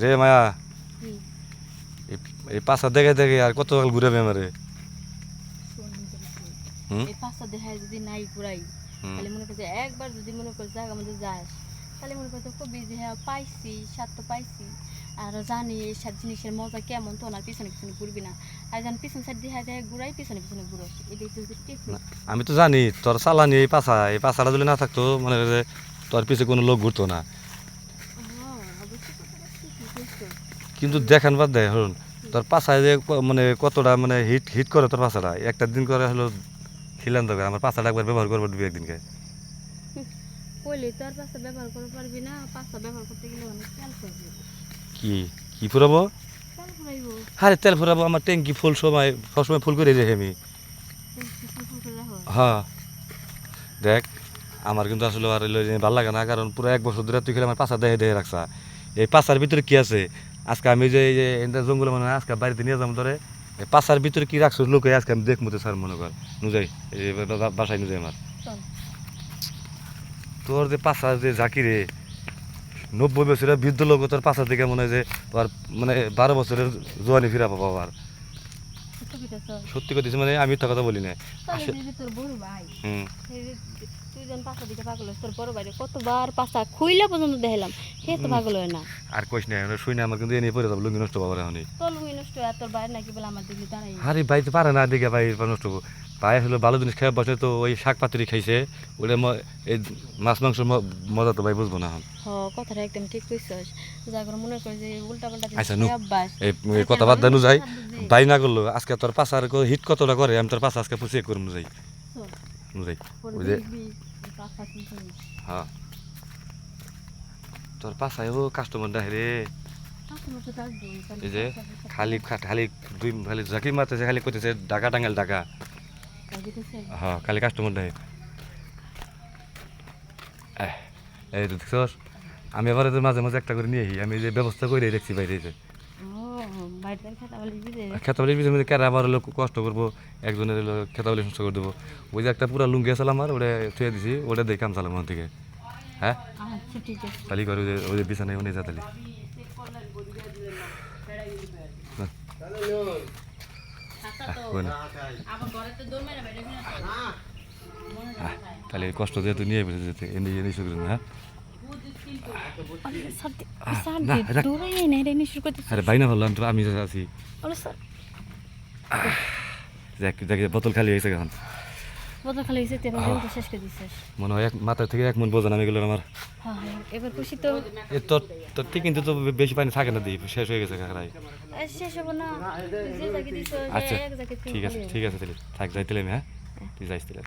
রে মায়া কি এই পাশা দেখে দেখে আর কত কাল ঘুরাবে আমারে। হুম এই পাঁচটা দেখায় যদি নাই ঘুরাই হুম তাহলে মনে করছে একবার যদি মনে কর জায়গা মধ্যে যাস তাহলে মনে করতে খুব বিজি হ্যাঁ পাইছি স্বাদ তো পাইছি আর জানি এই সব জিনিসের মজা কেমন তো না পিছনে পিছনে ঘুরবি না আর যেন পিছনে সাইড দেখা যায় ঘুরাই পিছনে পিছনে ঘুরোস এটাই তো না, আমি তো জানি তোর চালানি এই পাছাটা যদি না থাকতো মানে যে তোর পিছে কোনো লোক ঘুরতো না। হ্যাঁ অবশ্যই কথাটা ঠিকই কইছো কিন্তু দেখান বাদ দেয় হরুন তোর পাছায় যে মানে কতটা মানে হিট হিট করে তোর পাছাটা একটা দিন করে হলো খিলান দরকার আমার পাছাটা একবার ব্যবহার করবো দুই একদিনকে। কইলে তো আর পাঁচটা ব্যবহার করতে পারবি না পাঁচটা ব্যবহার করতে গেলে অনেক তেল পড়বে কি কি ফুরাবো? তেল ফুরাইবো আরে তেল ফুরাবো আমার ট্যাঙ্কি ফুল সময় সবসময় ফুল করে রেখে আমি। ফুল করে রাখো হ্যাঁ দেখ আমার কিন্তু আসলে আর ভালো লাগে না কারণ পুরো এক বছর ধরে তুই খেলে আমার পাশা দেখে দেখে রাখছা এই পাশার ভিতরে কি আছে আজকে আমি যে এই যে জঙ্গলে মানে আজকে বাড়িতে নিয়ে যাবো ধরে এই পাশার ভিতরে কি রাখছো লোকে আজকে আমি দেখবো তো স্যার মনে কর নুজাই এই বাসায় নুজাই আমার চল তোর যে পাশা যে ঝাঁকি রে 90 বছরের বৃদ্ধ লোক তোর পাশা থেকে মনে হয় যে তোর মানে 12 বছরের জোয়ানি ফিরা পাবো আবার সত্য কইতাছ সত্যি কথা মানে আমি মিথ্যা কথা বলি না। তাহলে দিদি তোর বড় ভাই হুম তুই যখন পাঁচটা দিকে পাগল হস তোর বড় ভাইরে কতবার পাঁচটা খুইলা পর্যন্ত দেখালাম সে তো পাগল হয় না আর কইস না শুই না আমার কিন্তু এনে পড়ে যাবো লুঙ্গি নষ্ট পাবো এখনই। তোর লুঙ্গি নষ্ট হয় আর তোর ভাইয়ের নাকি বলে আমার দিকে দাঁড়াই আরে ভাই তো পারে না দিকে ভাই নষ্ট করবো। ভাই হলো ভালো জিনিস খেয়ে বসে তো ওই শাক পাতুরি খাইছে ওটা এই মাছ মাংস মজা তো ভাই বুঝবো না এখন। হ কথাটা একদম ঠিক কইছস যা করে মনে কর যে উল্টা পাল্টা আচ্ছা নু অভ্যাস এই কথা বাদ দেনু যাই ভাই না করলো আজকে তোর পাশার হিট কতটা করে আমি তোর পাশা আজকে চেক করবো যাই নু যাই ওই যে হ্যাঁ তোর পাশায় ও কাস্টমার ডাকে রে এই যে খালি খালি দুই খালি ঝাঁকি মারতেছে খালি করতেছে ডাকা টাঙ্গাল ডাকা হ্যাঁ খালি কাস্টমার ডাকে এই তো দেখছস আমি আবার এদের মাঝে মাঝে একটা করে নিয়ে আহি আমি যে ব্যবস্থা করে দেখছি বাইরে যে খেতাবলির পিছনে কেরা আবার হলো কষ্ট করবো একজনের হলো খেতাবলি নষ্ট করে দেবো ওই যে একটা পুরা লুঙ্গি আছে আমার ওটা থুয়ে দিছি ওটা দেখে কাম চালাম ওখান থেকে হ্যাঁ তালি করে ওই যে বিছানায় উনি যা তালি তাহলে কষ্ট দিয়ে তুই নিয়ে বেঁচে যেতে এনে এনে শুরু না হ্যাঁ আরে বাইনা বললাম তো আমি আছি দেখ বোতল খালি হয়েছে এখন বোতল খালি হয়েছে শেষ করে দিছিস মনে হয় মাথা থেকে এক মন বোঝান আমি গেলাম আমার এবার খুশি তো তোর তোর ঠিক কিন্তু তো বেশি পানি থাকে না দিই শেষ হয়ে গেছে কাকারাই শেষ হবো না আচ্ছা ঠিক আছে তাহলে থাক যাইতে হ্যাঁ তুই যাইতে